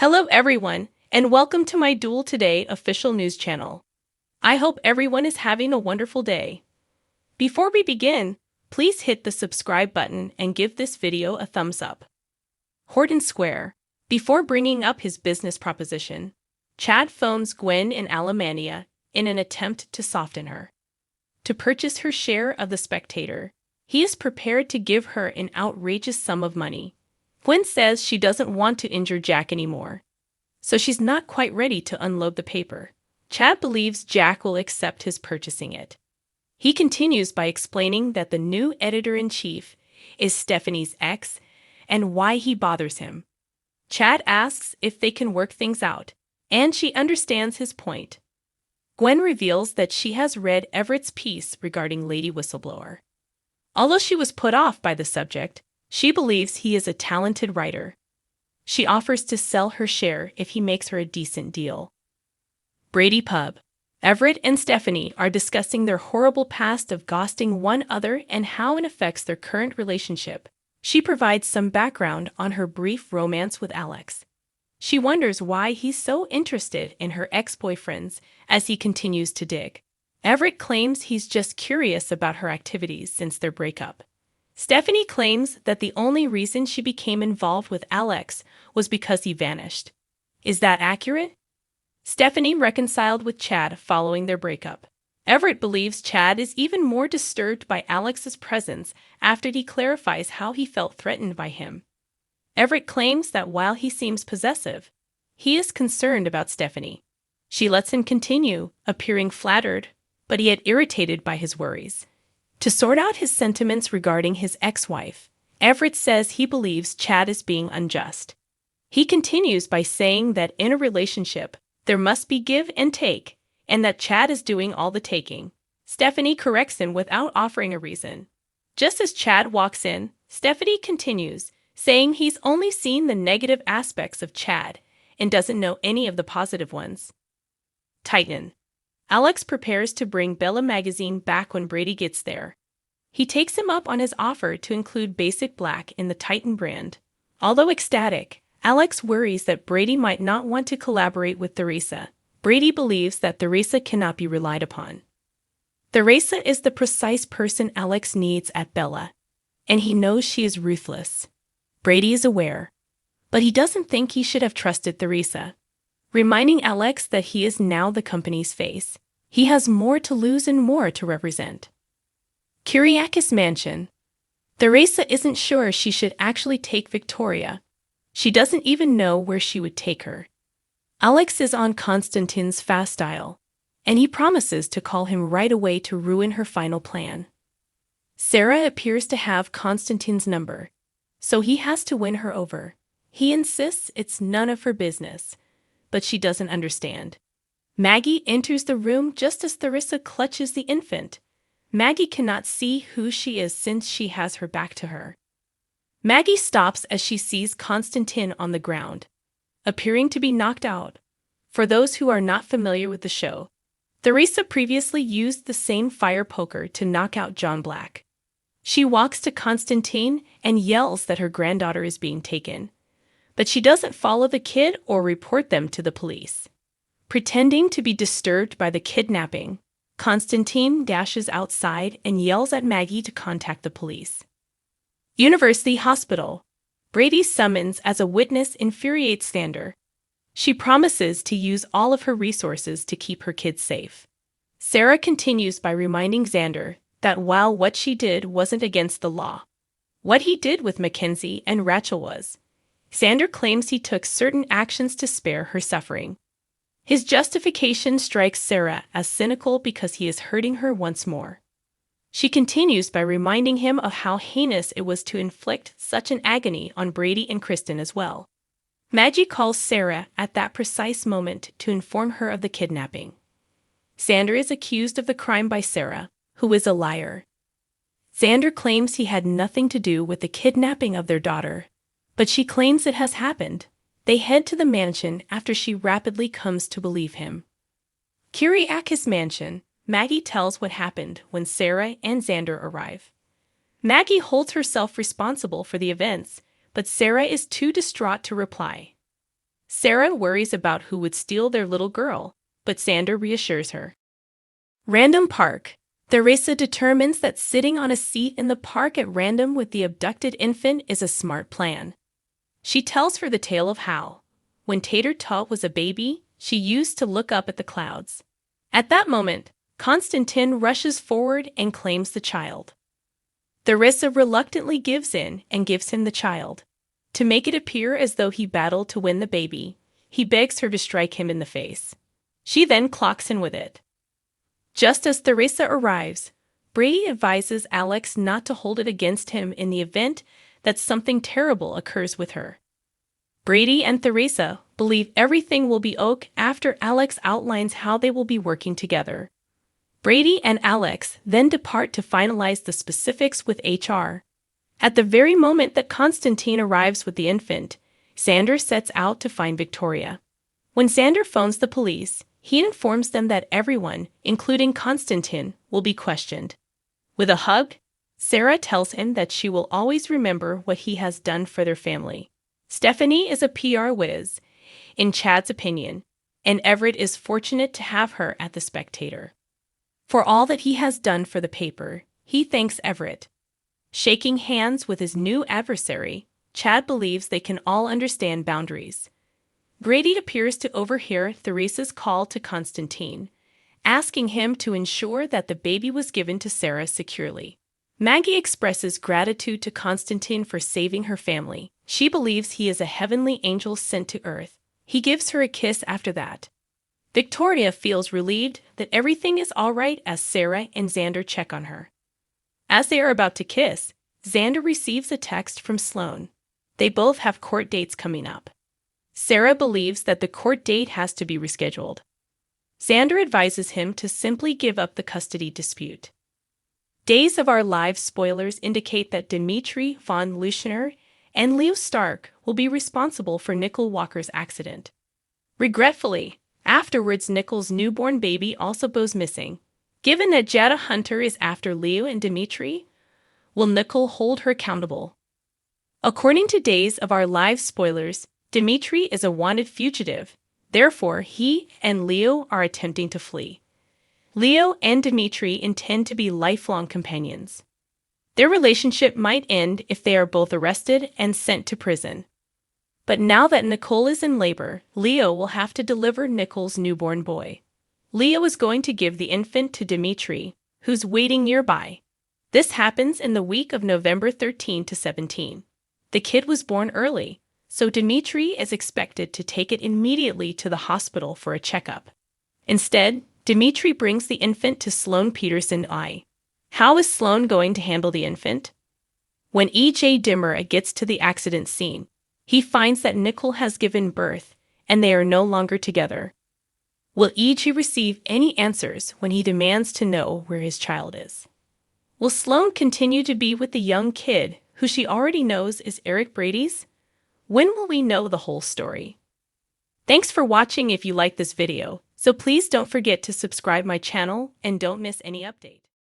Hello everyone, and welcome to my Duel Today official news channel. I hope everyone is having a wonderful day. Before we begin, please hit the subscribe button and give this video a thumbs up. Horton Square. Before bringing up his business proposition, Chad phones Gwen in Alemania in an attempt to soften her. To purchase her share of The Spectator, he is prepared to give her an outrageous sum of money. Gwen says she doesn't want to injure Jack anymore, so she's not quite ready to unload the paper. Chad believes Jack will accept his purchasing it. He continues by explaining that the new editor-in-chief is Stephanie's ex and why he bothers him. Chad asks if they can work things out, and she understands his point. Gwen reveals that she has read Everett's piece regarding Lady Whistleblower. Although she was put off by the subject, she believes he is a talented writer. She offers to sell her share if he makes her a decent deal. Brady Pub. Everett and Stephanie are discussing their horrible past of ghosting one another and how it affects their current relationship. She provides some background on her brief romance with Alex. She wonders why he's so interested in her ex-boyfriends as he continues to dig. Everett claims he's just curious about her activities since their breakup. Stephanie claims that the only reason she became involved with Alex was because he vanished. Is that accurate? Stephanie reconciled with Chad following their breakup. Everett believes Chad is even more disturbed by Alex's presence after he clarifies how he felt threatened by him. Everett claims that while he seems possessive, he is concerned about Stephanie. She lets him continue, appearing flattered, but yet irritated by his worries. To sort out his sentiments regarding his ex-wife, Everett says he believes Chad is being unjust. He continues by saying that in a relationship, there must be give and take, and that Chad is doing all the taking. Stephanie corrects him without offering a reason. Just as Chad walks in, Stephanie continues, saying he's only seen the negative aspects of Chad and doesn't know any of the positive ones. Titan. Alex prepares to bring Bella magazine back when Brady gets there. He takes him up on his offer to include Basic Black in the Titan brand. Although ecstatic, Alex worries that Brady might not want to collaborate with Theresa. Brady believes that Theresa cannot be relied upon. Theresa is the precise person Alex needs at Bella, and he knows she is ruthless. Brady is aware, but he doesn't think he should have trusted Theresa. Reminding Alex that he is now the company's face. He has more to lose and more to represent. Kyriakis Mansion. Theresa isn't sure she should actually take Victoria. She doesn't even know where she would take her. Alex is on Konstantin's fast dial, and he promises to call him right away to ruin her final plan. Sarah appears to have Konstantin's number, so he has to win her over. He insists it's none of her business, but she doesn't understand. Maggie enters the room just as Theresa clutches the infant. Maggie cannot see who she is since she has her back to her. Maggie stops as she sees Konstantin on the ground, appearing to be knocked out. For those who are not familiar with the show, Theresa previously used the same fire poker to knock out John Black. She walks to Konstantin and yells that her granddaughter is being taken, but she doesn't follow the kid or report them to the police. Pretending to be disturbed by the kidnapping, Konstantin dashes outside and yells at Maggie to contact the police. University Hospital. Brady's summons as a witness infuriates Xander. She promises to use all of her resources to keep her kids safe. Sarah continues by reminding Xander that while what she did wasn't against the law, what he did with Mackenzie and Rachel was. Xander claims he took certain actions to spare her suffering. His justification strikes Sarah as cynical because he is hurting her once more. She continues by reminding him of how heinous it was to inflict such an agony on Brady and Kristen as well. Maggie calls Sarah at that precise moment to inform her of the kidnapping. Xander is accused of the crime by Sarah, who is a liar. Xander claims he had nothing to do with the kidnapping of their daughter, but she claims it has happened. They head to the mansion after she rapidly comes to believe him. Kyriakis Mansion. Maggie tells what happened when Sarah and Xander arrive. Maggie holds herself responsible for the events, but Sarah is too distraught to reply. Sarah worries about who would steal their little girl, but Xander reassures her. Random park. Theresa determines that sitting on a seat in the park at random with the abducted infant is a smart plan. She tells her the tale of how, when Tater Tot was a baby, she used to look up at the clouds. At that moment, Constantine rushes forward and claims the child. Theresa reluctantly gives in and gives him the child. To make it appear as though he battled to win the baby, he begs her to strike him in the face. She then clocks in with it. Just as Theresa arrives, Brady advises Alex not to hold it against him in the event that something terrible occurs with her. Brady and Theresa believe everything will be okay after Alex outlines how they will be working together. Brady and Alex then depart to finalize the specifics with HR. At the very moment that Constantine arrives with the infant, Xander sets out to find Victoria. When Xander phones the police, he informs them that everyone, including Constantine, will be questioned. With a hug, Sarah tells him that she will always remember what he has done for their family. Stephanie is a PR whiz, in Chad's opinion, and Everett is fortunate to have her at The Spectator. For all that he has done for the paper, he thanks Everett. Shaking hands with his new adversary, Chad believes they can all understand boundaries. Brady appears to overhear Theresa's call to Constantine, asking him to ensure that the baby was given to Sarah securely. Maggie expresses gratitude to Constantine for saving her family. She believes he is a heavenly angel sent to earth. He gives her a kiss after that. Victoria feels relieved that everything is all right as Sarah and Xander check on her. As they are about to kiss, Xander receives a text from Sloane. They both have court dates coming up. Sarah believes that the court date has to be rescheduled. Xander advises him to simply give up the custody dispute. Days of Our Lives spoilers indicate that Dimitri von Leuschner and Leo Stark will be responsible for Nicole Walker's accident. Regretfully, afterwards Nicole's newborn baby also goes missing. Given that Jada Hunter is after Leo and Dimitri, will Nicole hold her accountable? According to Days of Our Lives spoilers, Dimitri is a wanted fugitive. Therefore, he and Leo are attempting to flee. Leo and Dimitri intend to be lifelong companions. Their relationship might end if they are both arrested and sent to prison. But now that Nicole is in labor, Leo will have to deliver Nicole's newborn boy. Leo is going to give the infant to Dimitri, who's waiting nearby. This happens in the week of November 13 to 17. The kid was born early, so Dimitri is expected to take it immediately to the hospital for a checkup. Instead, Dimitri brings the infant to Sloane Peterson I. How is Sloane going to handle the infant? When E.J. Dimmer gets to the accident scene, he finds that Nicole has given birth and they are no longer together. Will E.J. receive any answers when he demands to know where his child is? Will Sloane continue to be with the young kid who she already knows is Eric Brady's? When will we know the whole story? Thanks for watching. If you like this video, so please don't forget to subscribe my channel and don't miss any updates.